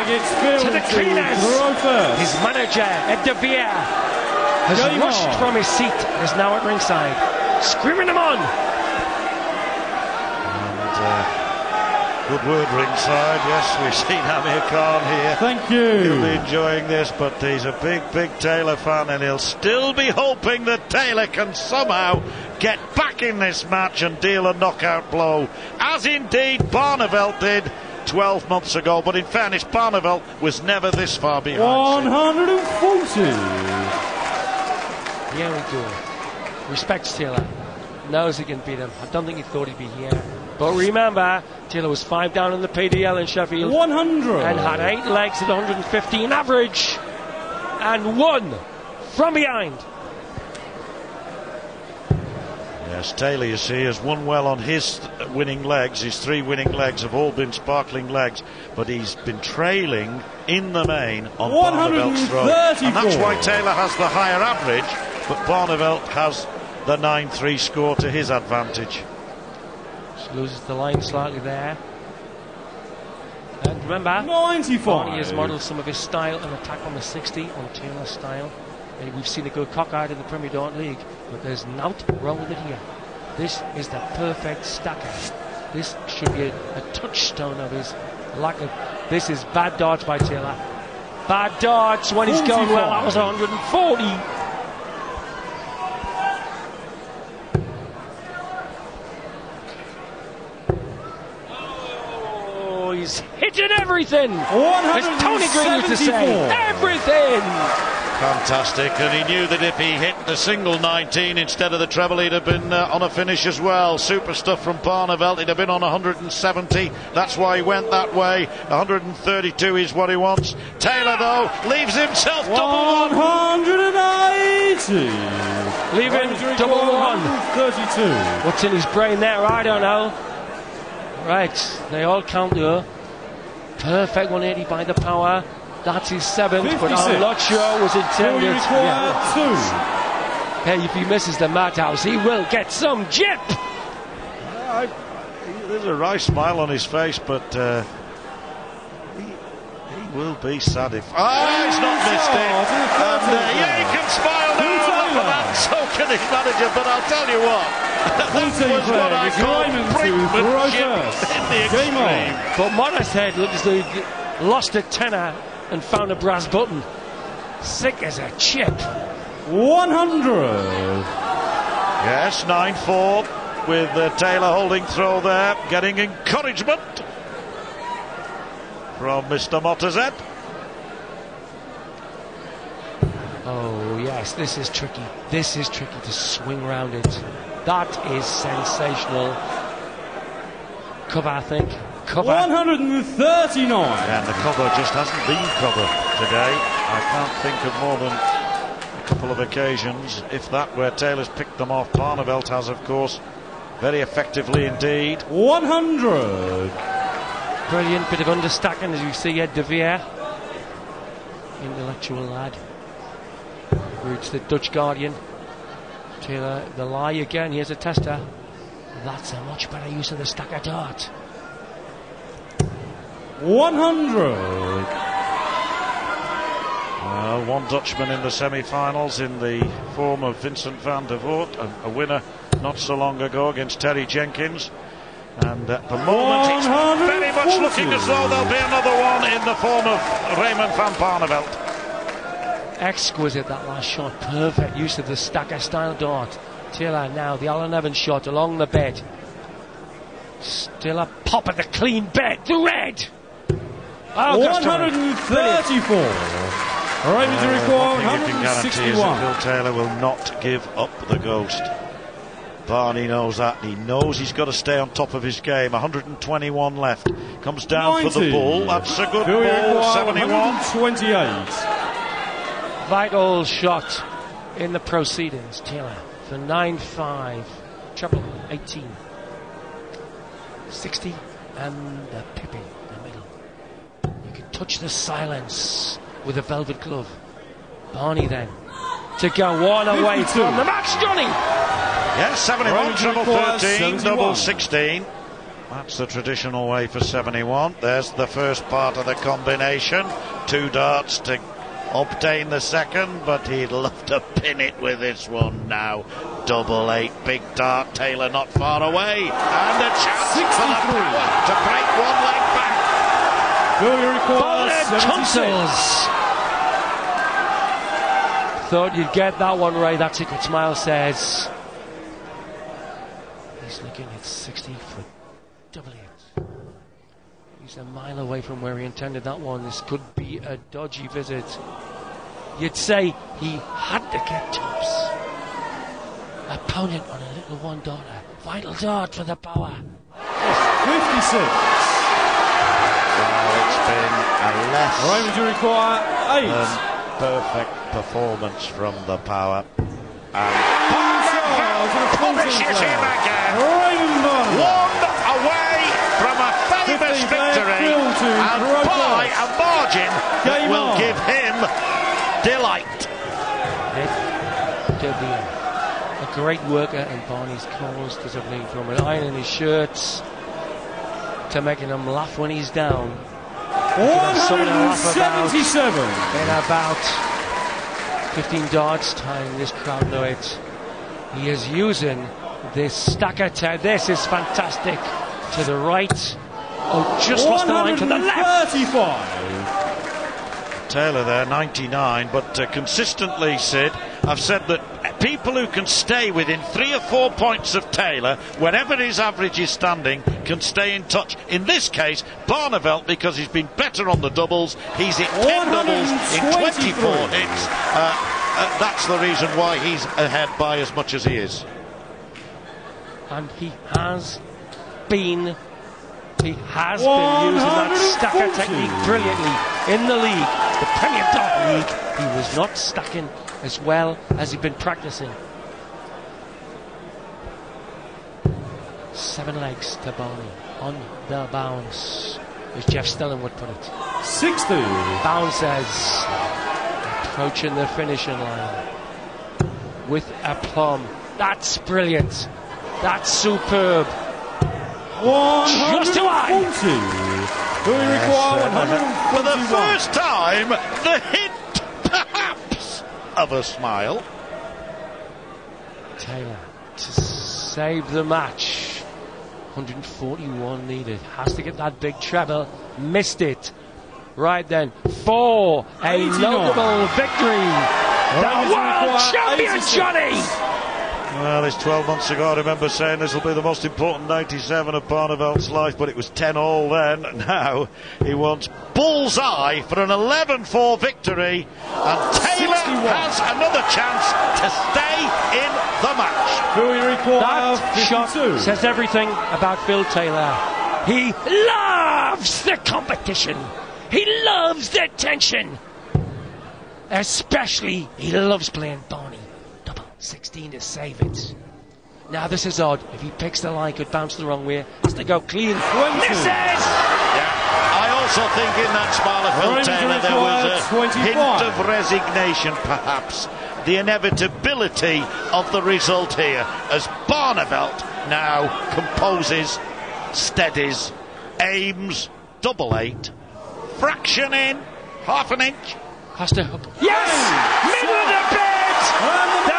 to the cleaners. His manager, Ed De Vere, has rushed from his seat, is now at ringside, screaming him on. And good word ringside. Yes, we've seen Amir Khan here. Thank you. He'll be enjoying this, but he's a big Taylor fan, and he'll still be hoping that Taylor can somehow get back in this match and deal a knockout blow, as indeed Barneveld did 12 months ago. But in fairness, Barneveld was never this far behind. 140. Here we go. Respects Taylor. Knows he can beat him. I don't think he thought he'd be here. But remember, Taylor was 5 down in the PDL in Sheffield. 100. And had 8 legs at 115 average. And won from behind. Yes, Taylor, you see, has won well on his winning legs. His 3 winning legs have all been sparkling legs, but he's been trailing in the main on Barneveld's throw. And that's why Taylor has the higher average, but Barneveld has the 9-3 score to his advantage. Just loses the line slightly there. And remember, 95. Barney has modelled some of his style and attack on the 60 on Taylor's style. And we've seen it go cockeyed in the Premier Dart League, but there's nothing wrong with it here. This is the perfect stacker. This should be a touchstone of his lack of. This is bad darts by Taylor. Bad darts when he's going well. That was 140. Oh, he's hitting everything. As Tony Green used to say, everything. Fantastic, and he knew that if he hit the single 19 instead of the treble, he'd have been on a finish as well. Super stuff from Barneveld. He'd have been on 170. That's why he went that way. 132 is what he wants. Taylor, though, leaves himself double 180. Leaving double 132. What's in his brain there? I don't know. Right, they all count though. Perfect 180 by the power. That's his 7th, 56. But I'm not sure it was intended. Hey, if he misses the madhouse, he will get some jip. There's a wry smile on his face, but he will be sad if. He's not missed it. Yeah, he can smile now. And so can his manager. But I'll tell you what, that was what I call brinkmanship in the extreme. But Morrishead looked as though he lost a tenner and found a brass button. Sick as a chip. 100. Yes, 9-4 with Taylor holding throw there, getting encouragement from Mr. Motterzet. Oh yes, this is tricky. This is tricky to swing round it. That is sensational. Cover, I think. Cover. 139. And the cover just hasn't been cover today. I can't think of more than a couple of occasions, if that, where Taylor's picked them off. Barneveld has, of course, very effectively indeed. 100. Brilliant bit of understacking, as you see Ed De Vere. Intellectual lad. Roots the Dutch Guardian. Taylor, the lie again. Here's a tester. That's a much better use of the stacker dart. 100. One Dutchman in the semi-finals in the form of Vincent van der Voort, a winner not so long ago against Terry Jenkins. And at the moment, it's very much looking as though there'll be another one in the form of Raymond van Barneveld. Exquisite, that last shot. Perfect use of the stacker style dart. Taylor now, the Alan Evans shot along the bed. Still a pop at the clean bed. The red. Oh, 134. Raymond to record. One thing you can guarantee is that Phil Taylor will not give up the ghost. Barney knows that. He knows he's got to stay on top of his game. 121 left. Comes down 90. for the ball. That's a good ball. 71. 128. Vital shot in the proceedings. Taylor for 9-5. Treble 18. 60 and the pippin in the middle. You can touch the silence with a velvet glove. Barney then to go one away from the match, Johnny. Yes, 71, treble 13, double 16. That's the traditional way for 71. There's the first part of the combination. 2 darts to obtain the second, but he'd love to pin it with this one now. 8-8, big dart. Taylor not far away, and a chance 63. for the power to break one leg back. Failure requires Tonsils. Thought you'd get that one right. That's it. What Smile says. He's looking at 60 for double it. He's a mile away from where he intended that one. This could be a dodgy visit. You'd say he had to get tops. Opponent on a little one dollar. Vital dart for the power. 56. Well, it's been a less Raymond, you require 8. than perfect performance from the power. And Punishes him again. Raymond Barneveld. One away from a famous 50 victory, and by a margin that Game will on. give him delight. A great worker, and Barney's caused us everything from an iron in his shirts to making him laugh when he's down. 177. In about 15 darts time, this crowd know it. He is using this stacker to, this is fantastic, to the right. Oh, just lost the line to the left. 135. Taylor there, 99, but consistently, Sid, I've said that people who can stay within 3 or 4 points of Taylor, wherever his average is standing, can stay in touch. In this case, Barneveld, because he's been better on the doubles, he's hit 10 doubles in 24 hits. That's the reason why he's ahead by as much as he is. And he has been using that stacker technique brilliantly in the league, the Premier Dart League. He was not stacking as well as he'd been practicing. 7 legs to Barney on the bounce, as Jeff Stelling would put it. 60. Bounces, approaching the finishing line with aplomb. That's brilliant. That's superb. 140. Just too high. Do we require 141? For the first time, the hint, perhaps, of a smile. Taylor to save the match. 141 needed. Has to get that big treble. Missed it. Right then, for a 89. notable victory. The world champion, 86. Well, Johnny! it's 12 months ago. I remember saying this will be the most important 97 of Barneveld's life, but it was 10-all then. Now he wants bullseye for an 11-4 victory, and Taylor 61. has another chance to stay in the match. Do we require That 52? shot says everything about Phil Taylor. He loves the competition. He loves the tension. Especially, he loves playing Barney. 16 to save it. Now this is odd. If he picks the line, could bounce the wrong way. Has to go clean. Misses! Yeah. I also think in that smile of Phil Taylor there was a 25. hint of resignation, perhaps. The inevitability of the result here, as Barneveld now composes, steadies, aims, 8-8, fraction in, half an inch. Has to hook. Yes! Middle of the bed! The